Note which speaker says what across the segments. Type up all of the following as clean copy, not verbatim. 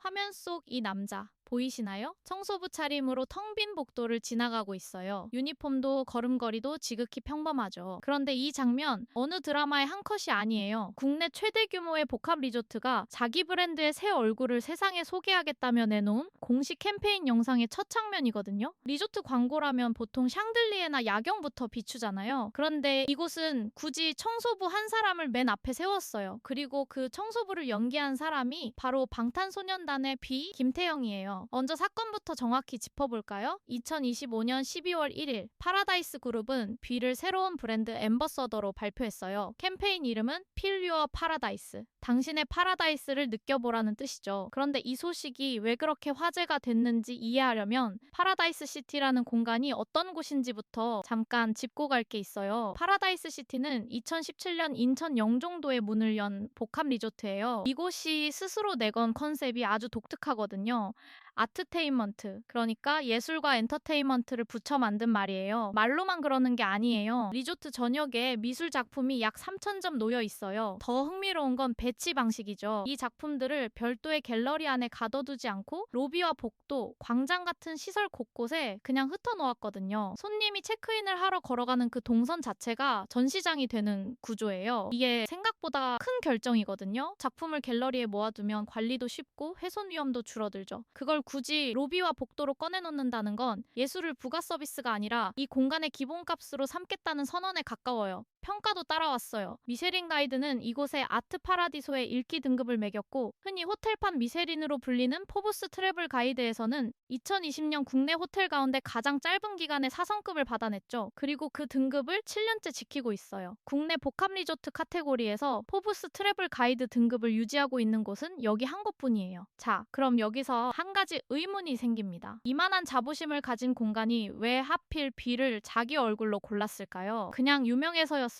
Speaker 1: 화면 속 이 남자 보이시나요? 청소부 차림으로 텅 빈 복도를 지나가고 있어요. 유니폼도 걸음걸이도 지극히 평범하죠. 그런데 이 장면 어느 드라마의 한 컷이 아니에요. 국내 최대 규모의 복합 리조트가 자기 브랜드의 새 얼굴을 세상에 소개하겠다며 내놓은 공식 캠페인 영상의 첫 장면이거든요. 리조트 광고라면 보통 샹들리에나 야경부터 비추잖아요. 그런데 이곳은 굳이 청소부 한 사람을 맨 앞에 세웠어요. 그리고 그 청소부를 연기한 사람이 바로 방탄소년단의 김태형이에요. 먼저 사건부터 정확히 짚어볼까요? 2025년 12월 1일 파라다이스 그룹은 뷔를 새로운 브랜드 앰버서더로 발표했어요. 캠페인 이름은 Feel Your Paradise. 당신의 파라다이스를 느껴보라는 뜻이죠. 그런데 이 소식이 왜 그렇게 화제가 됐는지 이해하려면 파라다이스 시티라는 공간이 어떤 곳인지부터 잠깐 짚고 갈 게 있어요. 파라다이스 시티는 2017년 인천 영종도에 문을 연 복합 리조트예요. 이곳이 스스로 내건 컨셉이 아주 독특하거든요. 아트테인먼트, 그러니까 예술과 엔터테인먼트를 붙여 만든 말이에요. 말로만 그러는 게 아니에요. 리조트 전역에 미술 작품이 약 3,000점 놓여 있어요. 더 흥미로운 건 배치 방식이죠. 이 작품들을 별도의 갤러리 안에 가둬두지 않고 로비와 복도, 광장 같은 시설 곳곳에 그냥 흩어놓았거든요. 손님이 체크인을 하러 걸어가는 그 동선 자체가 전시장이 되는 구조예요. 이게 생각보다 큰 결정이거든요. 작품을 갤러리에 모아두면 관리도 쉽고 훼손 위험도 줄어들죠. 그걸 굳이 로비와 복도로 꺼내놓는다는 건 예술을 부가 서비스가 아니라 이 공간의 기본값으로 삼겠다는 선언에 가까워요. 평가도 따라왔어요. 미쉐린 가이드는 이곳에 아트 파라디소의 일기 등급을 매겼고, 흔히 호텔판 미쉐린으로 불리는 포브스 트래블 가이드에서는 2020년 국내 호텔 가운데 가장 짧은 기간에 4성급을 받아냈죠. 그리고 그 등급을 7년째 지키고 있어요. 국내 복합 리조트 카테고리에서 포브스 트래블 가이드 등급을 유지하고 있는 곳은 여기 한 곳뿐이에요. 자, 그럼 여기서 한 가지 의문이 생깁니다. 이만한 자부심을 가진 공간이 왜 하필 뷔를 자기 얼굴로 골랐을까요? 그냥 유명해서였을까요?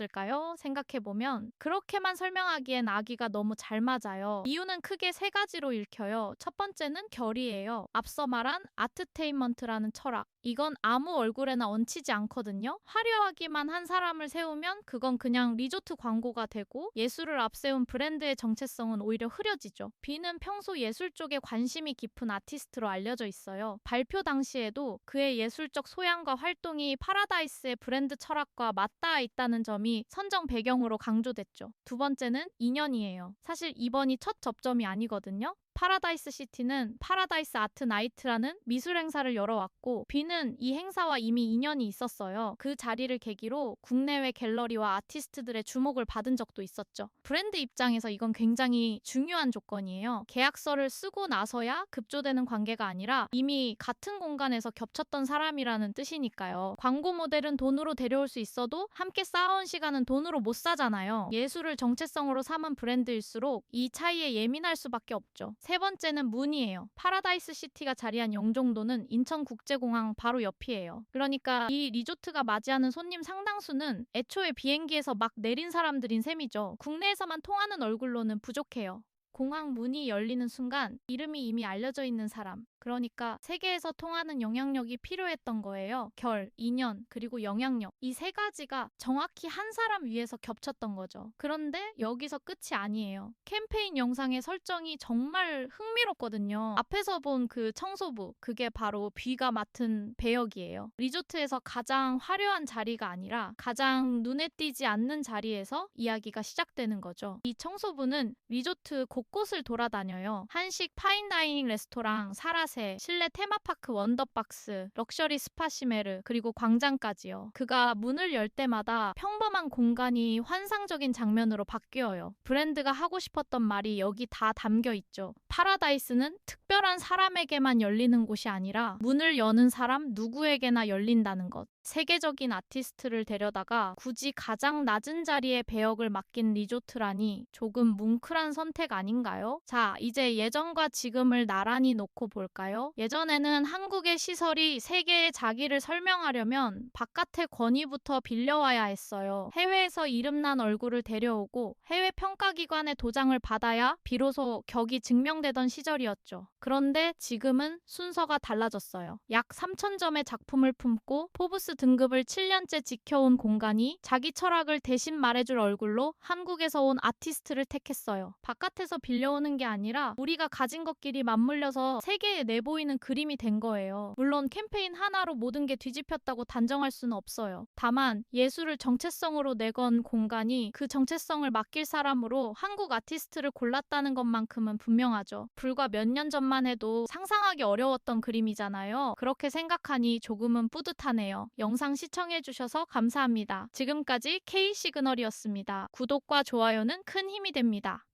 Speaker 1: 생각해보면 그렇게만 설명하기엔 아기가 너무 잘 맞아요. 이유는 크게 세 가지로 읽혀요. 첫 번째는 결이에요. 앞서 말한 아트테인먼트라는 철학. 이건 아무 얼굴에나 얹히지 않거든요. 화려하기만 한 사람을 세우면 그건 그냥 리조트 광고가 되고, 예술을 앞세운 브랜드의 정체성은 오히려 흐려지죠. 뷔는 평소 예술 쪽에 관심이 깊은 아티스트로 알려져 있어요. 발표 당시에도 그의 예술적 소양과 활동이 파라다이스의 브랜드 철학과 맞닿아 있다는 점이 선정 배경으로 강조됐죠. 두 번째는 인연이에요. 사실 이번이 첫 접점이 아니거든요. 파라다이스 시티는 파라다이스 아트 나이트라는 미술 행사를 열어왔고, 뷔는 이 행사와 이미 인연이 있었어요. 그 자리를 계기로 국내외 갤러리와 아티스트들의 주목을 받은 적도 있었죠. 브랜드 입장에서 이건 굉장히 중요한 조건이에요. 계약서를 쓰고 나서야 급조되는 관계가 아니라 이미 같은 공간에서 겹쳤던 사람이라는 뜻이니까요. 광고 모델은 돈으로 데려올 수 있어도 함께 쌓아온 시간은 돈으로 못 사잖아요. 예술을 정체성으로 삼은 브랜드일수록 이 차이에 예민할 수밖에 없죠. 세 번째는 문이에요. 파라다이스 시티가 자리한 영종도는 인천국제공항 바로 옆이에요. 그러니까 이 리조트가 맞이하는 손님 상당수는 애초에 비행기에서 막 내린 사람들인 셈이죠. 국내에서만 통하는 얼굴로는 부족해요. 공항 문이 열리는 순간 이름이 이미 알려져 있는 사람, 그러니까 세계에서 통하는 영향력이 필요했던 거예요. 결, 인연, 그리고 영향력. 이 세 가지가 정확히 한 사람 위에서 겹쳤던 거죠. 그런데 여기서 끝이 아니에요. 캠페인 영상의 설정이 정말 흥미롭거든요. 앞에서 본 그 청소부, 그게 바로 뷔가 맡은 배역이에요. 리조트에서 가장 화려한 자리가 아니라 가장 눈에 띄지 않는 자리에서 이야기가 시작되는 거죠. 이 청소부는 리조트 곳곳을 돌아다녀요. 한식 파인다이닝 레스토랑 사라세, 실내 테마파크 원더박스, 럭셔리 스파시메르, 그리고 광장까지요. 그가 문을 열 때마다 평범한 공간이 환상적인 장면으로 바뀌어요. 브랜드가 하고 싶었던 말이 여기 다 담겨 있죠. 파라다이스는 특별한 사람에게만 열리는 곳이 아니라 문을 여는 사람 누구에게나 열린다는 것. 세계적인 아티스트를 데려다가 굳이 가장 낮은 자리에 배역을 맡긴 리조트라니 조금 뭉클한 선택 아닌가요? 자, 이제 예전과 지금을 나란히 놓고 볼까요? 아닐까요? 예전에는 한국의 시설이 세계에 자기를 설명하려면 바깥의 권위부터 빌려와야 했어요. 해외에서 이름난 얼굴을 데려오고 해외 평가기관의 도장을 받아야 비로소 격이 증명되던 시절이었죠. 그런데 지금은 순서가 달라졌어요. 약 3,000점의 작품을 품고 포브스 등급을 7년째 지켜온 공간이 자기 철학을 대신 말해줄 얼굴로 한국에서 온 아티스트를 택했어요. 바깥에서 빌려오는 게 아니라 우리가 가진 것끼리 맞물려서 세계에 내보이는 그림이 된 거예요. 물론 캠페인 하나로 모든 게 뒤집혔다고 단정할 수는 없어요. 다만 예술을 정체성으로 내건 공간이 그 정체성을 맡길 사람으로 한국 아티스트를 골랐다는 것만큼은 분명하죠. 불과 몇 년 전만 해도 상상하기 어려웠던 그림이잖아요. 그렇게 생각하니 조금은 뿌듯하네요. 영상 시청해주셔서 감사합니다. 지금까지 K시그널이었습니다. 구독과 좋아요는 큰 힘이 됩니다.